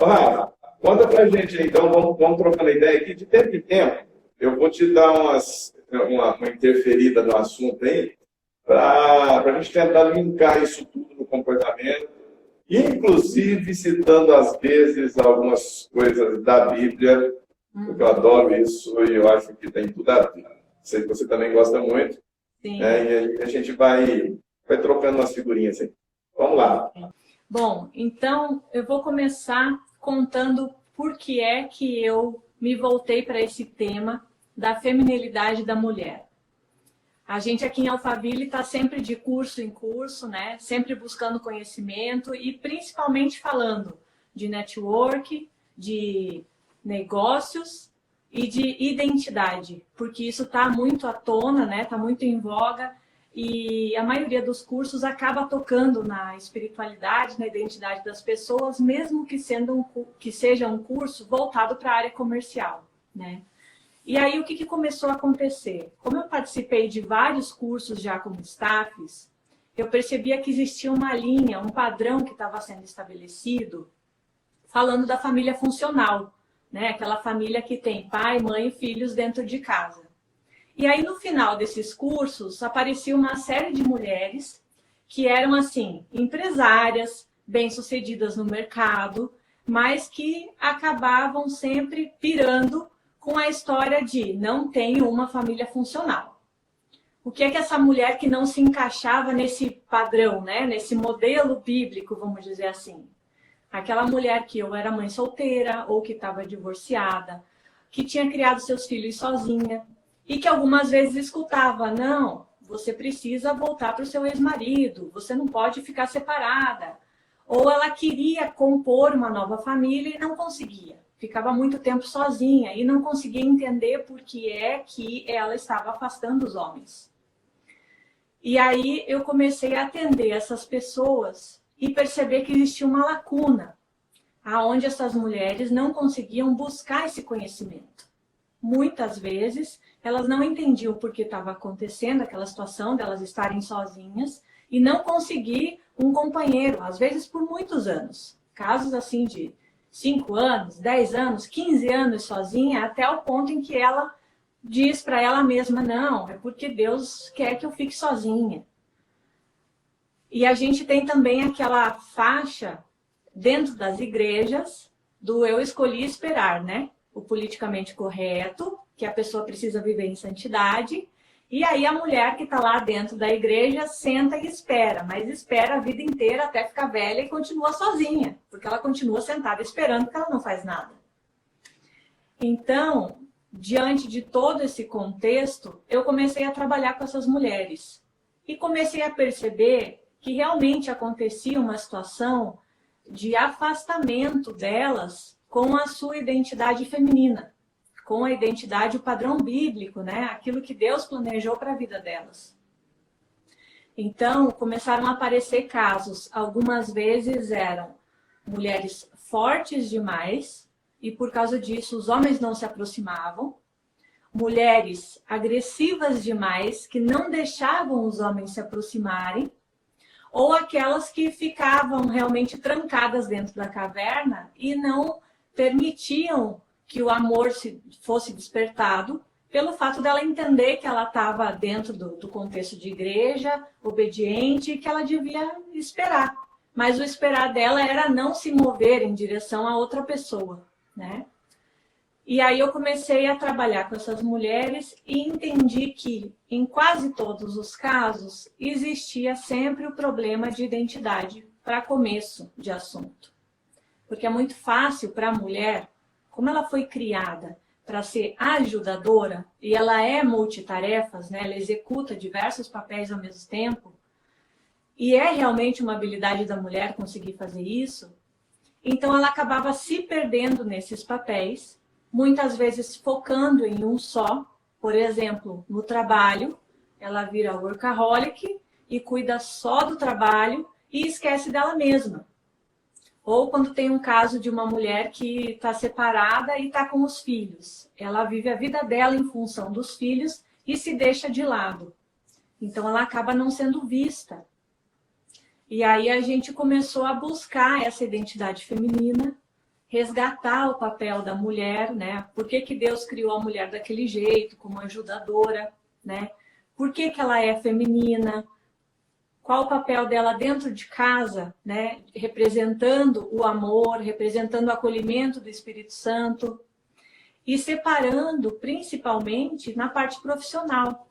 Rafa, conta pra gente aí, então, vamos trocando ideia aqui. De tempo em tempo, eu vou te dar uma interferida no assunto aí, para a gente tentar linkar isso tudo no comportamento, inclusive citando às vezes algumas coisas da Bíblia, porque eu adoro isso e eu acho que tem tudo a ver. Sei que você também gosta muito, Sim. né? E a gente vai trocando umas figurinhas aí. Vamos lá. Bom, então eu vou começar contando por que é que eu me voltei para esse tema da feminilidade da mulher. A gente aqui em Alphaville está sempre de curso em curso, né? Sempre buscando conhecimento e principalmente falando de network, de negócios e de identidade, porque isso está muito à tona, né? Está muito em voga e a maioria dos cursos acaba tocando na espiritualidade, na identidade das pessoas, mesmo que seja um curso voltado para a área comercial, né? E aí, o que começou a acontecer? Como eu participei de vários cursos já como staffs, eu percebia que existia uma linha, um padrão que estava sendo estabelecido, falando da família funcional, né? Aquela família que tem pai, mãe e filhos dentro de casa. E aí, no final desses cursos, aparecia uma série de mulheres que eram, assim, empresárias, bem-sucedidas no mercado, mas que acabavam sempre pirando com a história de não tenho uma família funcional. O que é que essa mulher que não se encaixava nesse padrão, né? Nesse modelo bíblico, vamos dizer assim? Aquela mulher que ou era mãe solteira, ou que estava divorciada, que tinha criado seus filhos sozinha, e que algumas vezes escutava, não, você precisa voltar para o seu ex-marido, você não pode ficar separada. Ou ela queria compor uma nova família e não conseguia. Ficava muito tempo sozinha e não conseguia entender por que é que ela estava afastando os homens. E aí eu comecei a atender essas pessoas e perceber que existia uma lacuna, aonde essas mulheres não conseguiam buscar esse conhecimento. Muitas vezes elas não entendiam por que estava acontecendo aquela situação delas estarem sozinhas e não conseguir um companheiro, às vezes por muitos anos. Casos assim de 5 anos, 10 anos, 15 anos sozinha, até o ponto em que ela diz para ela mesma, não, é porque Deus quer que eu fique sozinha. E a gente tem também aquela faixa dentro das igrejas do eu escolhi esperar, né? O politicamente correto, que a pessoa precisa viver em santidade. E aí a mulher que está lá dentro da igreja senta e espera, mas espera a vida inteira até ficar velha e continua sozinha, porque ela continua sentada esperando porque ela não faz nada. Então, diante de todo esse contexto, eu comecei a trabalhar com essas mulheres e comecei a perceber que realmente acontecia uma situação de afastamento delas com a sua identidade feminina, com a identidade, o padrão bíblico, né? Aquilo que Deus planejou para a vida delas. Então, começaram a aparecer casos, algumas vezes eram mulheres fortes demais, e por causa disso os homens não se aproximavam, mulheres agressivas demais, que não deixavam os homens se aproximarem, ou aquelas que ficavam realmente trancadas dentro da caverna e não permitiam que o amor fosse despertado, pelo fato dela entender que ela estava dentro do contexto de igreja, obediente, e que ela devia esperar. Mas o esperar dela era não se mover em direção a outra pessoa, né? E aí eu comecei a trabalhar com essas mulheres e entendi que, em quase todos os casos, existia sempre o problema de identidade para começo de assunto. Porque é muito fácil para a mulher, como ela foi criada para ser ajudadora, e ela é multitarefas, né? Ela executa diversos papéis ao mesmo tempo, e é realmente uma habilidade da mulher conseguir fazer isso, então ela acabava se perdendo nesses papéis, muitas vezes focando em um só, por exemplo, no trabalho, ela vira workaholic e cuida só do trabalho e esquece dela mesma. Ou quando tem um caso de uma mulher que está separada e está com os filhos. Ela vive a vida dela em função dos filhos e se deixa de lado. Então ela acaba não sendo vista. E aí a gente começou a buscar essa identidade feminina resgatar o papel da mulher, né? Por que que Deus criou a mulher daquele jeito, como ajudadora, né? Por que que ela é feminina? Qual o papel dela dentro de casa, né? Representando o amor, representando o acolhimento do Espírito Santo e separando principalmente na parte profissional,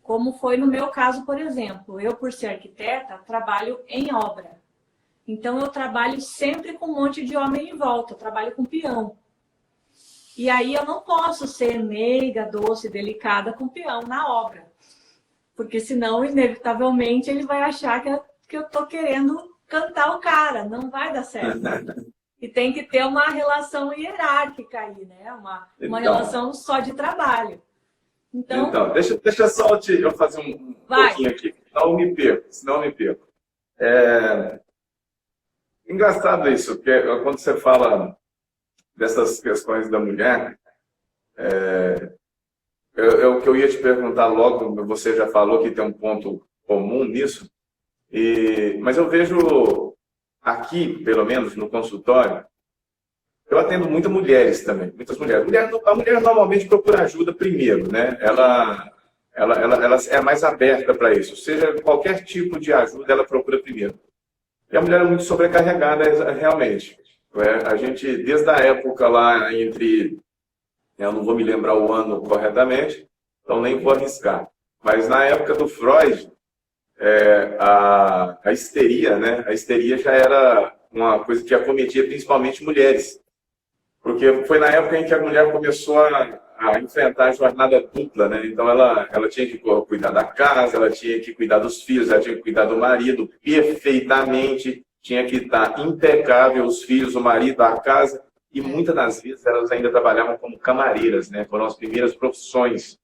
como foi no meu caso, por exemplo. Eu, por ser arquiteta, trabalho em obra. Então, eu trabalho sempre com um monte de homem em volta, eu trabalho com peão. E aí eu não posso ser meiga, doce, delicada com peão na obra. Porque senão, inevitavelmente, ele vai achar que eu estou querendo cantar o cara. Não vai dar certo. E tem que ter uma relação hierárquica aí, né? Uma relação só de trabalho. Então deixa só eu fazer um pouquinho aqui. Senão eu me perco. Engraçado isso, porque quando você fala dessas questões da mulher, o que eu ia te perguntar logo, você já falou que tem um ponto comum nisso, mas eu vejo aqui, pelo menos no consultório, eu atendo muitas mulheres também, muitas mulheres. A mulher normalmente procura ajuda primeiro, né? Ela é mais aberta para isso, seja qualquer tipo de ajuda, ela procura primeiro. E a mulher é muito sobrecarregada, realmente. A gente, desde a época lá eu não vou me lembrar o ano corretamente, então nem vou arriscar. Mas na época do Freud, a histeria, né? A histeria já era uma coisa que acometia principalmente mulheres. Porque foi na época em que a mulher começou a enfrentar a jornada dupla, né? Então ela tinha que cuidar da casa, ela tinha que cuidar dos filhos, ela tinha que cuidar do marido perfeitamente, tinha que estar impecável os filhos, o marido, a casa, e muitas das vezes elas ainda trabalhavam como camareiras, né? Foram as primeiras profissões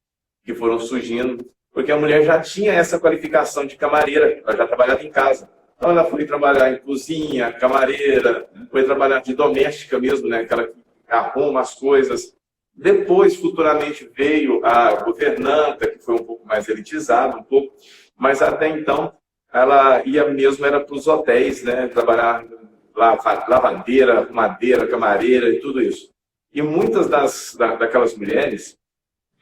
que foram surgindo, porque a mulher já tinha essa qualificação de camareira, ela já trabalhava em casa. Então ela foi trabalhar em cozinha, camareira, foi trabalhar de doméstica mesmo, né? Aquela que arruma as coisas. Depois, futuramente, veio a governanta, que foi um pouco mais elitizada, mas até então ela ia mesmo era para os hotéis, né? Trabalhar lavadeira, arrumadeira, camareira e tudo isso. E muitas daquelas mulheres,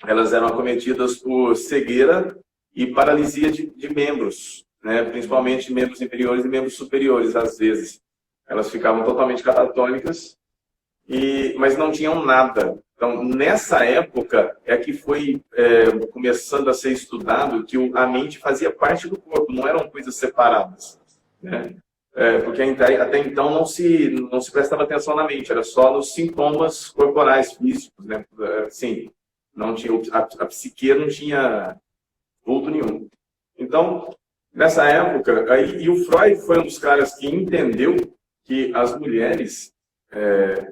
elas eram acometidas por cegueira e paralisia de membros, né? Principalmente membros inferiores e membros superiores, às vezes. Elas ficavam totalmente catatônicas, mas não tinham nada. Então, nessa época é que foi começando a ser estudado que a mente fazia parte do corpo, não eram coisas separadas, né? Porque até então não se prestava atenção na mente, era só nos sintomas corporais, físicos, né? Assim, não tinha, a psique não tinha vulto nenhum. Então, nessa época, e o Freud foi um dos caras que entendeu que as mulheres,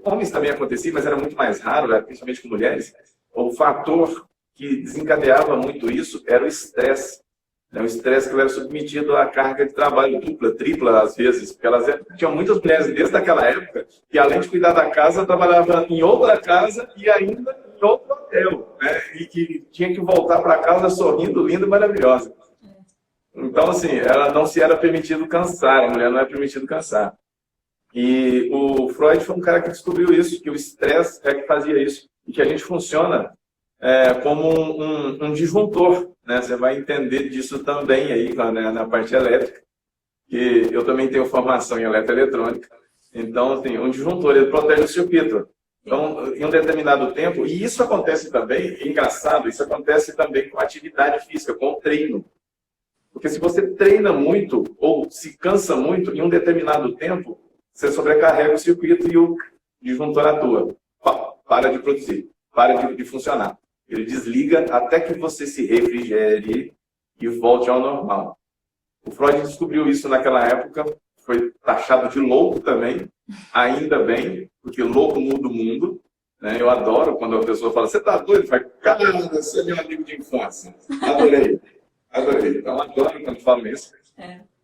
homens também acontecia, mas era muito mais raro, principalmente com mulheres, o fator que desencadeava muito isso era o estresse. O estresse que era submetido à carga de trabalho dupla, tripla, às vezes, porque tinham muitas mulheres desde aquela época que, além de cuidar da casa, trabalhavam em outra casa e ainda em outro hotel, né? E que tinha que voltar para casa sorrindo, linda e maravilhosa. Então, assim, ela não se era permitido cansar, a mulher não era permitido cansar. E o Freud foi um cara que descobriu isso, que o estresse é que fazia isso, e que a gente funciona como um disjuntor, né? Você vai entender disso também aí, né, na parte elétrica, que eu também tenho formação em eletroeletrônica. Então, assim, um disjuntor, ele protege o circuito. Então, em um determinado tempo, e isso acontece também, é engraçado, isso acontece também com a atividade física, com o treino. Porque se você treina muito, ou se cansa muito, em um determinado tempo, você sobrecarrega o circuito e o disjuntor atua. Para de produzir, para de funcionar. Ele desliga até que você se refrigere e volte ao normal. O Freud descobriu isso naquela época, foi taxado de louco também, ainda bem, porque louco muda o mundo. Né? Eu adoro quando a pessoa fala, você está doido? Fala, cara, você é meu amigo de infância. Adorei. Então, adoro quando falo isso.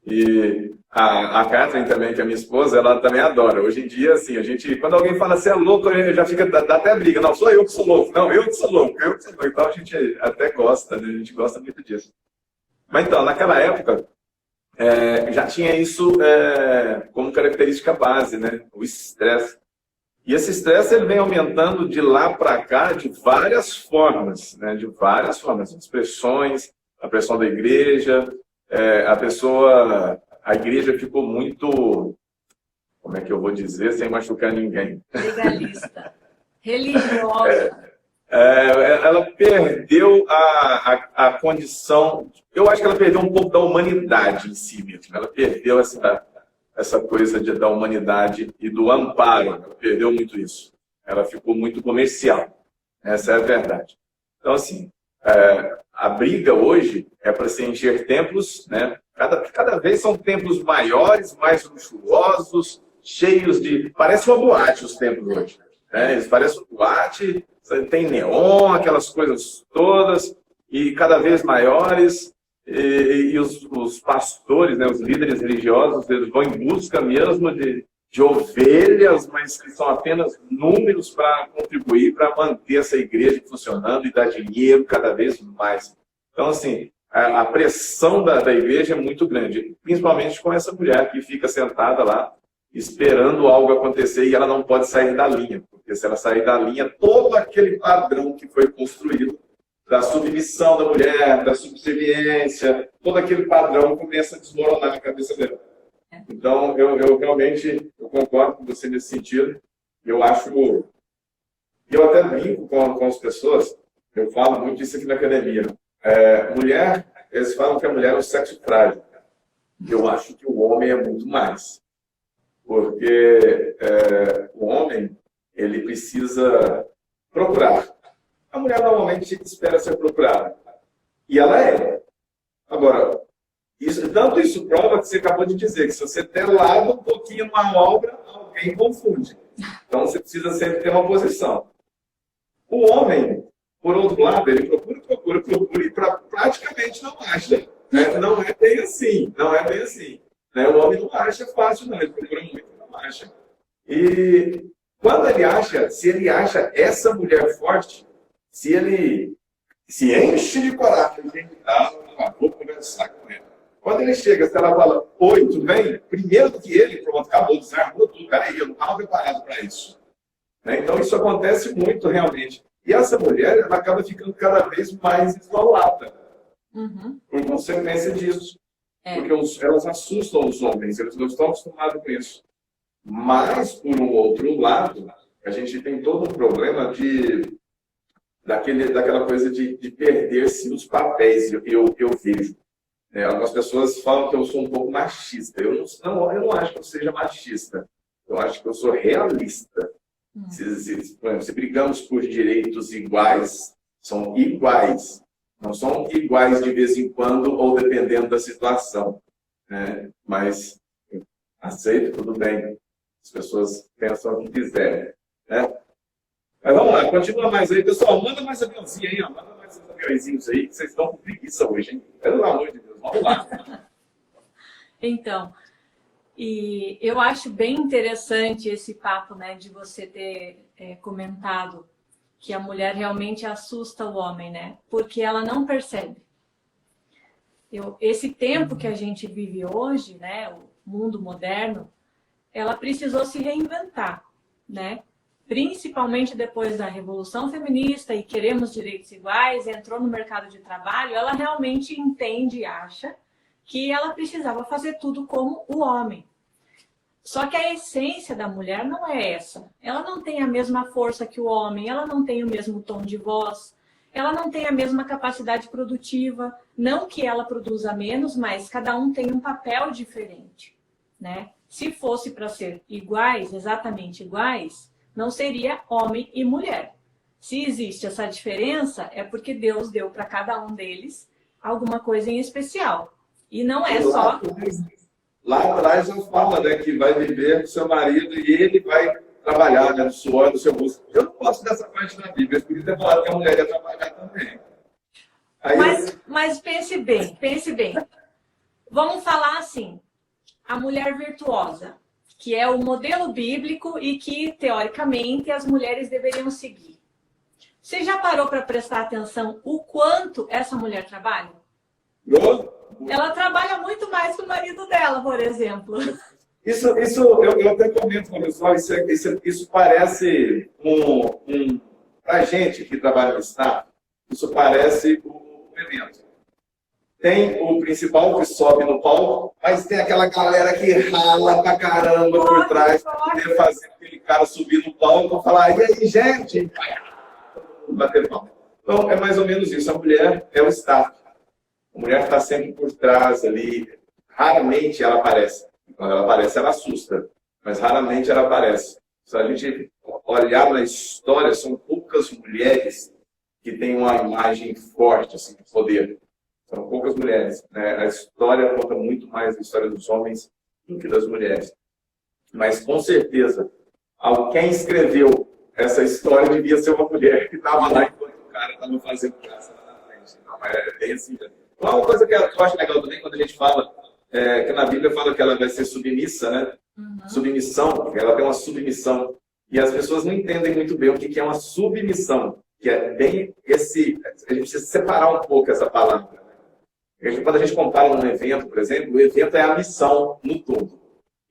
E a Catherine também, que é minha esposa, ela também adora. Hoje em dia, assim, quando alguém fala você é louco, já fica, dá até briga. Não, sou eu que sou louco. Não, eu que sou louco. Então a gente até gosta, né? A gente gosta muito disso. Mas então, naquela época, já tinha isso como característica base, né? O estresse. E esse estresse ele vem aumentando de lá para cá de várias formas, né? De várias formas, as pressões, a pressão da igreja, a igreja ficou muito, como é que eu vou dizer, sem machucar ninguém? Legalista, religiosa. Ela perdeu a condição, eu acho que ela perdeu um pouco da humanidade em si mesmo, ela perdeu essa coisa da humanidade e do amparo, ela perdeu muito isso. Ela ficou muito comercial, essa é a verdade. Então, assim, a briga hoje é para se encher templos, né? Cada vez são templos maiores, mais luxuosos, cheios de... Parece uma boate os templos hoje, né? Eles parecem uma boate, tem neon, aquelas coisas todas, e cada vez maiores... E os pastores, né, os líderes religiosos, eles vão em busca mesmo de ovelhas, mas que são apenas números para contribuir, para manter essa igreja funcionando e dar dinheiro cada vez mais. Então, assim, a pressão da igreja é muito grande, principalmente com essa mulher que fica sentada lá, esperando algo acontecer e ela não pode sair da linha, porque se ela sair da linha, todo aquele padrão que foi construído da submissão da mulher, da subserviência, todo aquele padrão começa a desmoronar na cabeça dela. Então, eu realmente concordo com você nesse sentido. Eu até brinco com as pessoas, eu falo muito isso aqui na academia. Mulher, eles falam que a mulher é um sexo frágil. Eu acho que o homem é muito mais. Porque o homem, ele precisa procurar. A mulher normalmente espera ser procurada. E ela é. Agora, tanto isso prova que você acabou de dizer, que se você telada um pouquinho numa obra, alguém confunde. Então você precisa sempre ter uma posição. O homem, por outro lado, ele procura e praticamente não acha. Né? Não é bem assim. Não é bem assim. Né? O homem não acha fácil, não. Ele procura muito e não acha. E quando ele acha, se ele acha essa mulher forte, se ele se enche de coragem, vou conversar com ele. Quando ele chega, se ela fala, oi, tudo bem? Primeiro do que ele, pronto, acabou, desarmou tudo. Peraí, eu não estava preparado para isso. Né? Então, isso acontece muito, realmente. E essa mulher, ela acaba ficando cada vez mais isolada. Por consequência disso. Porque elas assustam os homens, eles não estão acostumados com isso. Mas, por um outro lado, a gente tem todo um problema daquela coisa de perder-se os papéis, eu vejo. Algumas pessoas falam que eu sou um pouco machista. Eu não acho que eu seja machista. Eu acho que eu sou realista. Se brigamos por direitos iguais, são iguais. Não são iguais de vez em quando ou dependendo da situação. Né? Mas aceito, tudo bem. As pessoas pensam o que quiserem. Né? Mas vamos lá, continua mais aí. Pessoal, manda mais aviãozinho aí, ó. Manda mais uns aviãozinhos aí, que vocês estão com preguiça hoje, hein? Pelo amor de Deus, vamos lá. Então, e eu acho bem interessante esse papo, né, de você ter comentado que a mulher realmente assusta o homem, né? Porque ela não percebe. Esse tempo que a gente vive hoje, né, o mundo moderno, ela precisou se reinventar, né? Principalmente depois da Revolução Feminista e queremos direitos iguais, entrou no mercado de trabalho, ela realmente entende e acha que ela precisava fazer tudo como o homem. Só que a essência da mulher não é essa. Ela não tem a mesma força que o homem, ela não tem o mesmo tom de voz, ela não tem a mesma capacidade produtiva. Não que ela produza menos, mas cada um tem um papel diferente, né? Se fosse para ser iguais, exatamente iguais, não seria homem e mulher. Se existe essa diferença, é porque Deus deu para cada um deles alguma coisa em especial. E não é só... Lá atrás eu falo, né, que vai viver com seu marido e ele vai trabalhar, né, no suor do seu rosto. Eu não gosto dessa parte da Bíblia, eu podia ter falado que a mulher ia trabalhar também. Aí mas pense bem. Vamos falar assim, a mulher virtuosa, que é o modelo bíblico e que, teoricamente, as mulheres deveriam seguir. Você já parou para prestar atenção o quanto essa mulher trabalha? Ela trabalha muito mais que o marido dela, por exemplo. Eu até comento com o pessoal, isso parece para a gente que trabalha no Estado, isso parece um evento. Tem o principal que sobe no palco, mas tem aquela galera que rala pra caramba por trás, poder fazer aquele cara subir no palco e falar, e aí, gente? Bater palma. Então, é mais ou menos isso. A mulher é o Estado. A mulher está sempre por trás ali. Raramente ela aparece. Quando ela aparece, ela assusta. Mas raramente ela aparece. Se a gente olhar na história, são poucas mulheres que têm uma imagem forte assim, de poder. São poucas mulheres. Né? A história conta muito mais a história dos homens do que das mulheres. Mas, com certeza, quem escreveu essa história devia ser uma mulher que estava lá enquanto o cara estava fazendo graça lá na frente. Então, é bem assim. Uma coisa que eu acho legal também, quando a gente fala, que na Bíblia fala que ela vai ser submissa, né? Uhum. Submissão, ela tem uma submissão. E as pessoas não entendem muito bem o que é uma submissão. Que é bem esse... A gente precisa separar um pouco essa palavra. Quando a gente compara um evento, por exemplo, o evento é a missão no todo.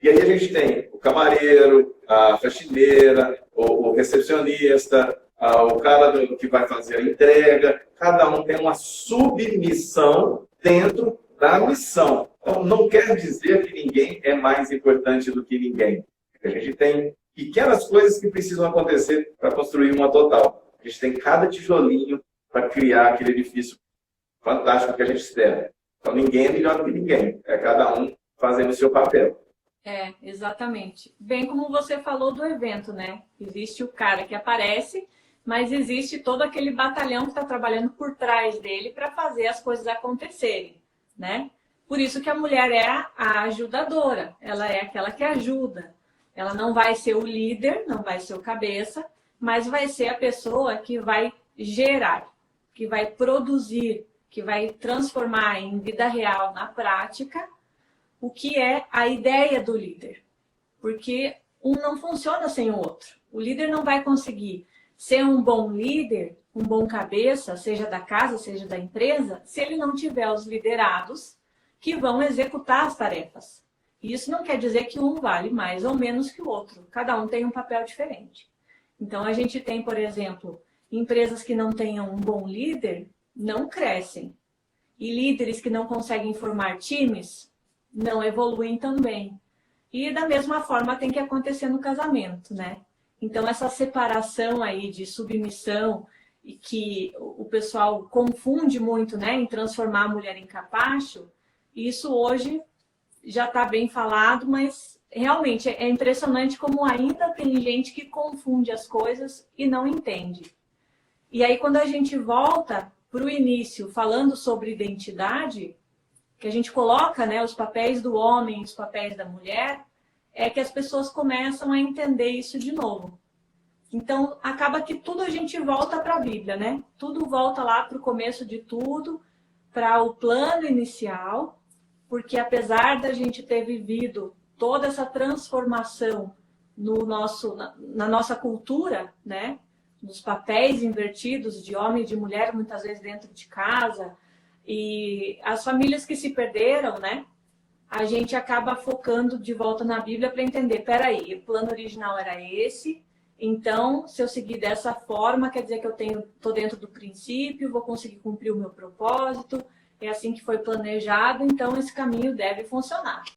E aí a gente tem o camareiro, a faxineira, o recepcionista, o cara que vai fazer a entrega. Cada um tem uma submissão dentro da missão. Então, não quer dizer que ninguém é mais importante do que ninguém. A gente tem pequenas coisas que precisam acontecer para construir uma total. A gente tem cada tijolinho para criar aquele edifício fantástico que a gente espera. Então, ninguém é melhor do que ninguém. É cada um fazendo o seu papel. Exatamente. Bem como você falou do evento, né? Existe o cara que aparece, mas existe todo aquele batalhão que está trabalhando por trás dele para fazer as coisas acontecerem, né? Por isso que a mulher é a ajudadora. Ela é aquela que ajuda. Ela não vai ser o líder, não vai ser o cabeça, mas vai ser a pessoa que vai gerar, que vai produzir, que vai transformar em vida real, na prática, o que é a ideia do líder. Porque um não funciona sem o outro. O líder não vai conseguir ser um bom líder, um bom cabeça, seja da casa, seja da empresa, se ele não tiver os liderados que vão executar as tarefas. Isso não quer dizer que um vale mais ou menos que o outro. Cada um tem um papel diferente. Então, a gente tem, por exemplo, empresas que não tenham um bom líder, não crescem. E líderes que não conseguem formar times, não evoluem também. E da mesma forma tem que acontecer no casamento, né? Então essa separação aí de submissão e que o pessoal confunde muito, né, em transformar a mulher em capacho, isso hoje já está bem falado, mas realmente é impressionante como ainda tem gente que confunde as coisas e não entende. E aí quando a gente volta para o início falando sobre identidade, que a gente coloca, né, os papéis do homem, os papéis da mulher, é que as pessoas começam a entender isso de novo. Então, acaba que tudo a gente volta para a Bíblia, né? Tudo volta lá para o começo de tudo, para o plano inicial, porque apesar da gente ter vivido toda essa transformação na nossa cultura, né? Nos papéis invertidos de homem e de mulher, muitas vezes dentro de casa, e as famílias que se perderam, né? A gente acaba focando de volta na Bíblia para entender, peraí, o plano original era esse, então, se eu seguir dessa forma, quer dizer que eu estou dentro do princípio, vou conseguir cumprir o meu propósito, é assim que foi planejado, então esse caminho deve funcionar.